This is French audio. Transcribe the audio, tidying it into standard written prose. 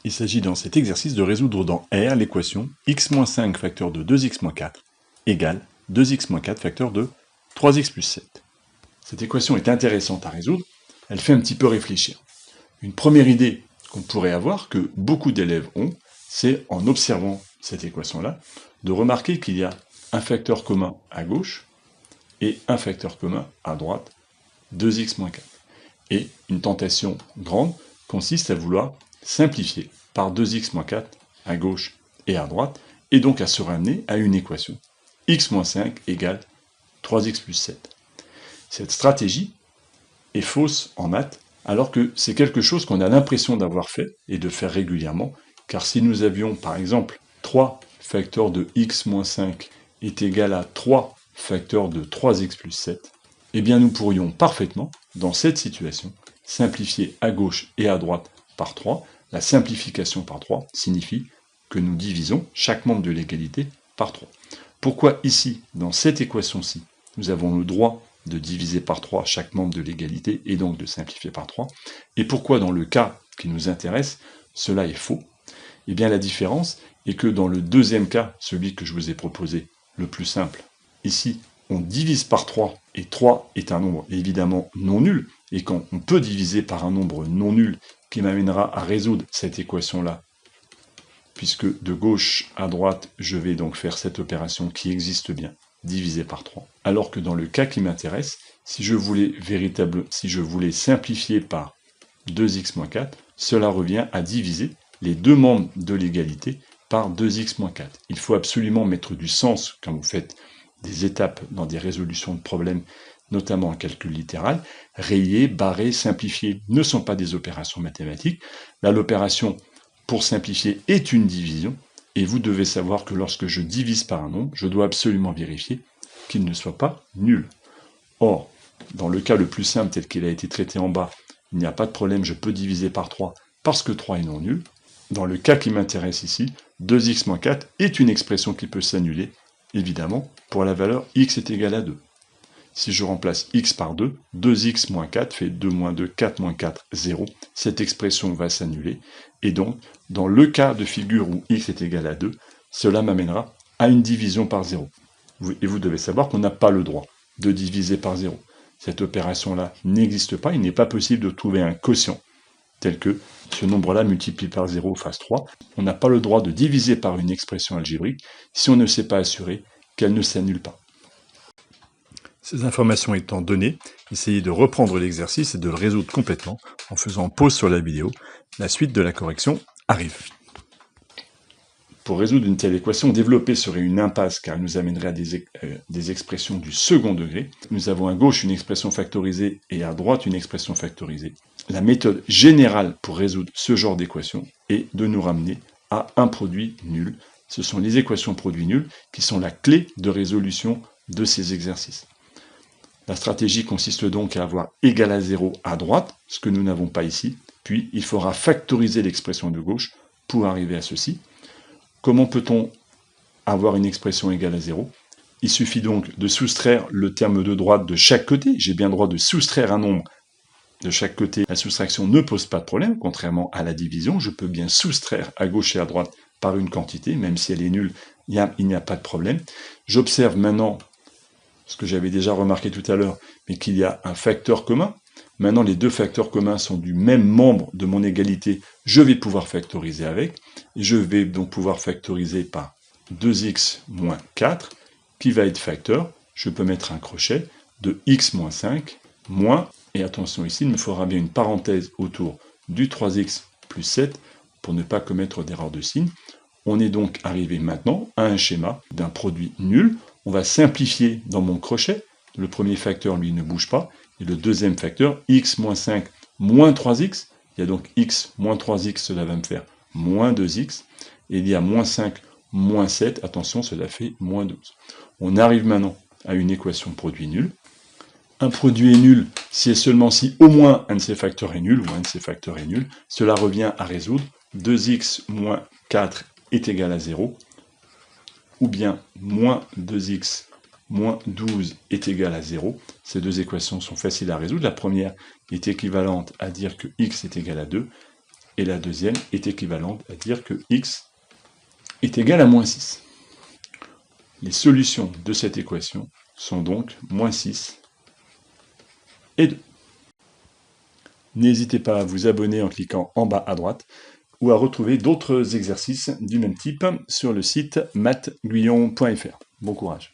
Il s'agit dans cet exercice de résoudre dans R l'équation x-5 facteur de 2x-4 égale 2x-4 facteur de 3x plus 7. Cette équation est intéressante à résoudre, elle fait un petit peu réfléchir. Une première idée qu'on pourrait avoir, que beaucoup d'élèves ont, c'est en observant cette équation-là, de remarquer qu'il y a un facteur commun à gauche et un facteur commun à droite, 2x-4. Et une tentation grande consiste à vouloir simplifier par 2x-4 à gauche et à droite, et donc à se ramener à une équation x-5 égale 3x plus 7. Cette stratégie est fausse en maths, alors que c'est quelque chose qu'on a l'impression d'avoir fait et de faire régulièrement, car si nous avions par exemple 3 facteurs de x-5 est égal à 3 facteurs de 3x plus 7, eh bien nous pourrions parfaitement, dans cette situation, simplifier à gauche et à droite par 3. La simplification par 3 signifie que nous divisons chaque membre de l'égalité par 3. Pourquoi ici, dans cette équation-ci, nous avons le droit de diviser par 3 chaque membre de l'égalité et donc de simplifier par 3, et pourquoi dans le cas qui nous intéresse, cela est faux? Eh bien la différence est que dans le deuxième cas, celui que je vous ai proposé, le plus simple, ici, on divise par 3, et 3 est un nombre évidemment non nul, et quand on peut diviser par un nombre non nul, qui m'amènera à résoudre cette équation-là, puisque de gauche à droite, je vais donc faire cette opération qui existe bien, diviser par 3. Alors que dans le cas qui m'intéresse, si je voulais simplifier par 2x-4, cela revient à diviser les deux membres de l'égalité par 2x-4. Il faut absolument mettre du sens quand vous faites des étapes dans des résolutions de problèmes, notamment en calcul littéral. Rayer, barrer, simplifier ne sont pas des opérations mathématiques. Là, l'opération pour simplifier est une division, et vous devez savoir que lorsque je divise par un nombre, je dois absolument vérifier qu'il ne soit pas nul. Or, dans le cas le plus simple tel qu'il a été traité en bas, il n'y a pas de problème, je peux diviser par 3 parce que 3 est non nul. Dans le cas qui m'intéresse ici, 2x-4 est une expression qui peut s'annuler, évidemment, pour la valeur x est égal à 2. Si je remplace x par 2, 2x moins 4 fait 2 moins 2, 4 moins 4, 0. Cette expression va s'annuler. Et donc, dans le cas de figure où x est égal à 2, cela m'amènera à une division par 0. Et vous devez savoir qu'on n'a pas le droit de diviser par 0. Cette opération-là n'existe pas. Il n'est pas possible de trouver un quotient tel que ce nombre-là multiplié par 0 fasse 3. On n'a pas le droit de diviser par une expression algébrique si on ne s'est pas assuré qu'elle ne s'annule pas. Ces informations étant données, essayez de reprendre l'exercice et de le résoudre complètement en faisant pause sur la vidéo. La suite de la correction arrive. Pour résoudre une telle équation, développer serait une impasse car elle nous amènerait à des expressions du second degré. Nous avons à gauche une expression factorisée et à droite une expression factorisée. La méthode générale pour résoudre ce genre d'équation est de nous ramener à un produit nul. Ce sont les équations produits nuls qui sont la clé de résolution de ces exercices. La stratégie consiste donc à avoir égal à 0 à droite, ce que nous n'avons pas ici, puis il faudra factoriser l'expression de gauche pour arriver à ceci. Comment peut-on avoir une expression égale à 0? Il suffit donc de soustraire le terme de droite de chaque côté. J'ai bien le droit de soustraire un nombre de chaque côté. La soustraction ne pose pas de problème, contrairement à la division. Je peux bien soustraire à gauche et à droite par une quantité, même si elle est nulle, il n'y a pas de problème. J'observe maintenant ce que j'avais déjà remarqué tout à l'heure, mais qu'il y a un facteur commun. Maintenant, les deux facteurs communs sont du même membre de mon égalité. Je vais pouvoir factoriser avec, et je vais donc pouvoir factoriser par 2x moins 4, qui va être facteur, je peux mettre un crochet, de x moins 5, moins, et attention ici, il me faudra bien une parenthèse autour du 3x plus 7, pour ne pas commettre d'erreur de signe. On est donc arrivé maintenant à un schéma d'un produit nul. On va simplifier dans mon crochet. Le premier facteur, lui, ne bouge pas. Et le deuxième facteur, x moins 5 moins 3x. Il y a donc x moins 3x, cela va me faire moins 2x. Et il y a moins 5 moins 7. Attention, cela fait moins 12. On arrive maintenant à une équation produit nul. Un produit est nul si et seulement si au moins un de ses facteurs est nul, ou un de ses facteurs est nul. Cela revient à résoudre 2x moins 4 est égal à 0, ou bien moins 2x moins 12 est égal à 0. Ces deux équations sont faciles à résoudre. La première est équivalente à dire que x est égal à 2. et la deuxième est équivalente à dire que x est égal à moins 6. Les solutions de cette équation sont donc moins 6 et 2. N'hésitez pas à vous abonner en cliquant en bas à droite ou à retrouver d'autres exercices du même type sur le site mathsguyon.fr. Bon courage.